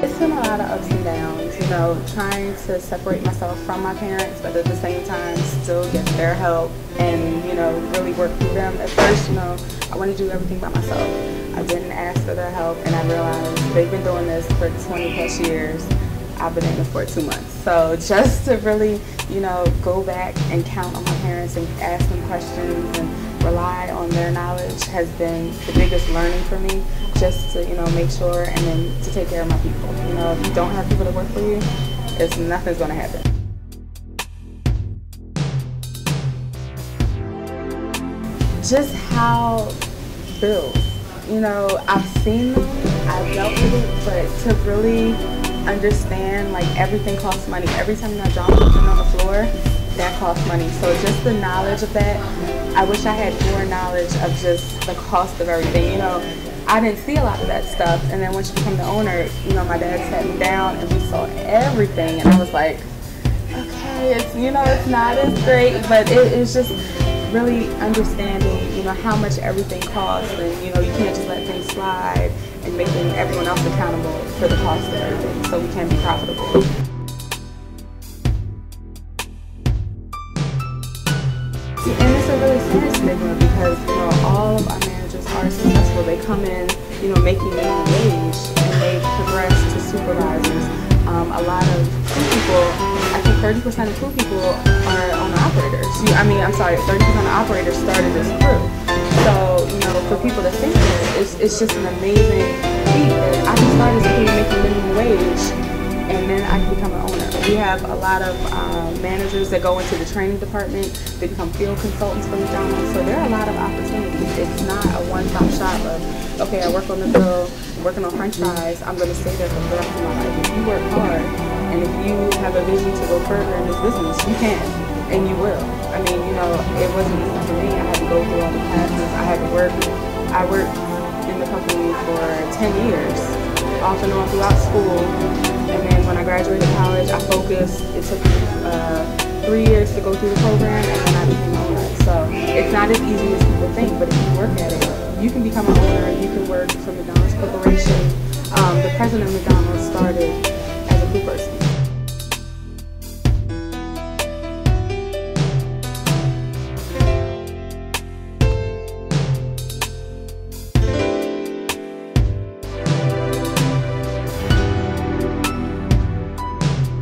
It's been a lot of ups and downs, you know, trying to separate myself from my parents, but at the same time still get their help and, you know, really work through them. At first, you know, I wanted to do everything by myself. I didn't ask for their help, and I realized they've been doing this for 20 plus years. I've been in it for 2 months. So just to really, you know, go back and count on my parents and ask them questions and rely on their knowledge has been the biggest learning for me, just to, you know, make sure and then to take care of my people. You know, if you don't have people to work for you, nothing's going to happen. Just how bills, you know, I've seen them, I've dealt with it, but to really understand, like, everything costs money. Every time I drop something on the floor, that costs money. So just the knowledge of that, I wish I had more knowledge of just the cost of everything. You know, I didn't see a lot of that stuff, and then once you become the owner, you know, my dad sat me down and we saw everything, and I was like, okay, it's, you know, it's not as great, but it's just really understanding, you know, how much everything costs, and, you know, you can't just let things slide, and making everyone else accountable for the cost of everything so we can be profitable. And it's a really sad stigma because, you know, all of our managers are successful. They come in, you know, making minimum wage, and they progress to supervisors. A lot of crew people, I think 30% of crew people are owner-operators. 30% of operators started as crew. So, you know, for people to think that, it's just an amazing feat that I can start as a crew making minimum wage, and then I can become an owner. We have a lot of managers that go into the training department. They become field consultants for McDonald. So there are a lot of opportunities. It's not a one-stop shop of, okay, I work on the grill, I'm working on French fries, I'm going to stay there for the rest of my life. If you work hard, and if you have a vision to go further in this business, you can, and you will. I mean, you know, it wasn't easy for me. I had to go through all the classes. I worked in the company for 10 years, off and on throughout school. And then when I graduated college, I focused. It took me 3 years to go through the program, and then I became an owner. So it's not as easy as people think, but if you work at it, you can become an owner. You can work for McDonald's Corporation. The president of McDonald's started as a crew person.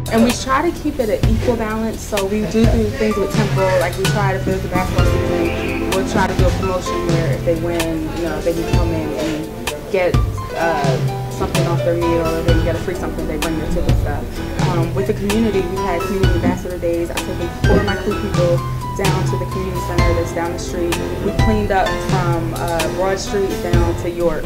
And we try to keep it an equal balance, so we do things with tempo, like we try to finish the basketball season. We'll try to do a promotion where if they win, you know, they can come in and get something off their meal, or they can get a free something, they bring their tip and stuff. With the community, we had community ambassador days. I took 4 of my crew people down to the community center that's down the street. We cleaned up from Broad Street down to York.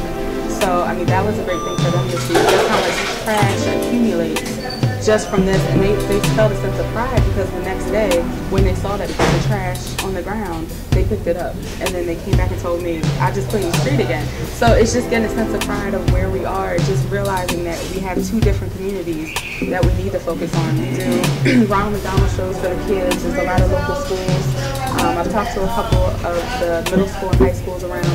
So, I mean, that was a great thing for them to see, just how much trash accumulates just from this, and they felt a sense of pride because the next day when they saw that it was trash on the ground, they picked it up, and then they came back and told me, I just cleaned the street again. So it's just getting a sense of pride of where we are, just realizing that we have 2 different communities that we need to focus on. We do Ronald McDonald shows for the kids. There's a lot of local schools. I've talked to a couple of the middle school and high schools around,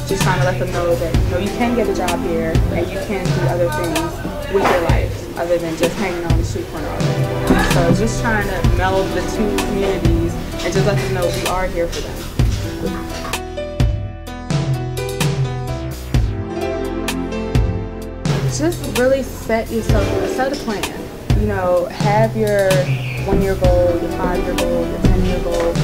just trying to let them know that, you know, you can get a job here and you can do other things with your life other than just hanging on the street corner all day. So just trying to meld the 2 communities and just let them know we are here for them. Just really set a plan. You know, have your 1-year goal, your 5-year goal, your 10-year goal,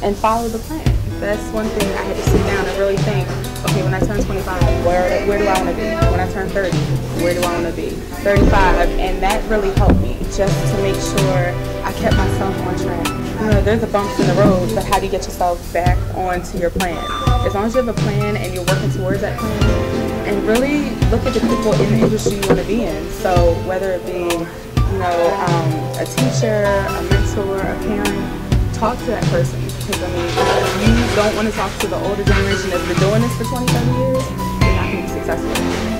and follow the plan. That's one thing I had to sit down and really think, okay, when I turn 25, where do I want to be? When I turn 30, where do I want to be? 35, and that really helped me just to make sure I kept myself on track. You know, there's a bumps in the road, but how do you get yourself back onto your plan? As long as you have a plan and you're working towards that plan, and really look at the people in the industry you want to be in. So whether it be, you know, a teacher, a mentor, a parent, talk to that person. Because, I mean, if you don't want to talk to the older generation that's been doing this for 20, 30 years, you're not going to be successful.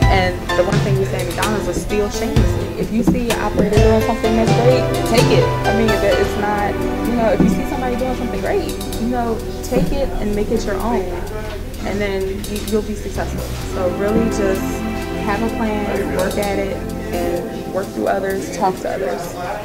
And the one thing we say at McDonald's is steal shamelessly. If you see an operator doing something that's great, take it. I mean, it's not, you know, if you see somebody doing something great, you know, take it and make it your own. And then you'll be successful. So really just have a plan, work at it, and work through others, talk to others.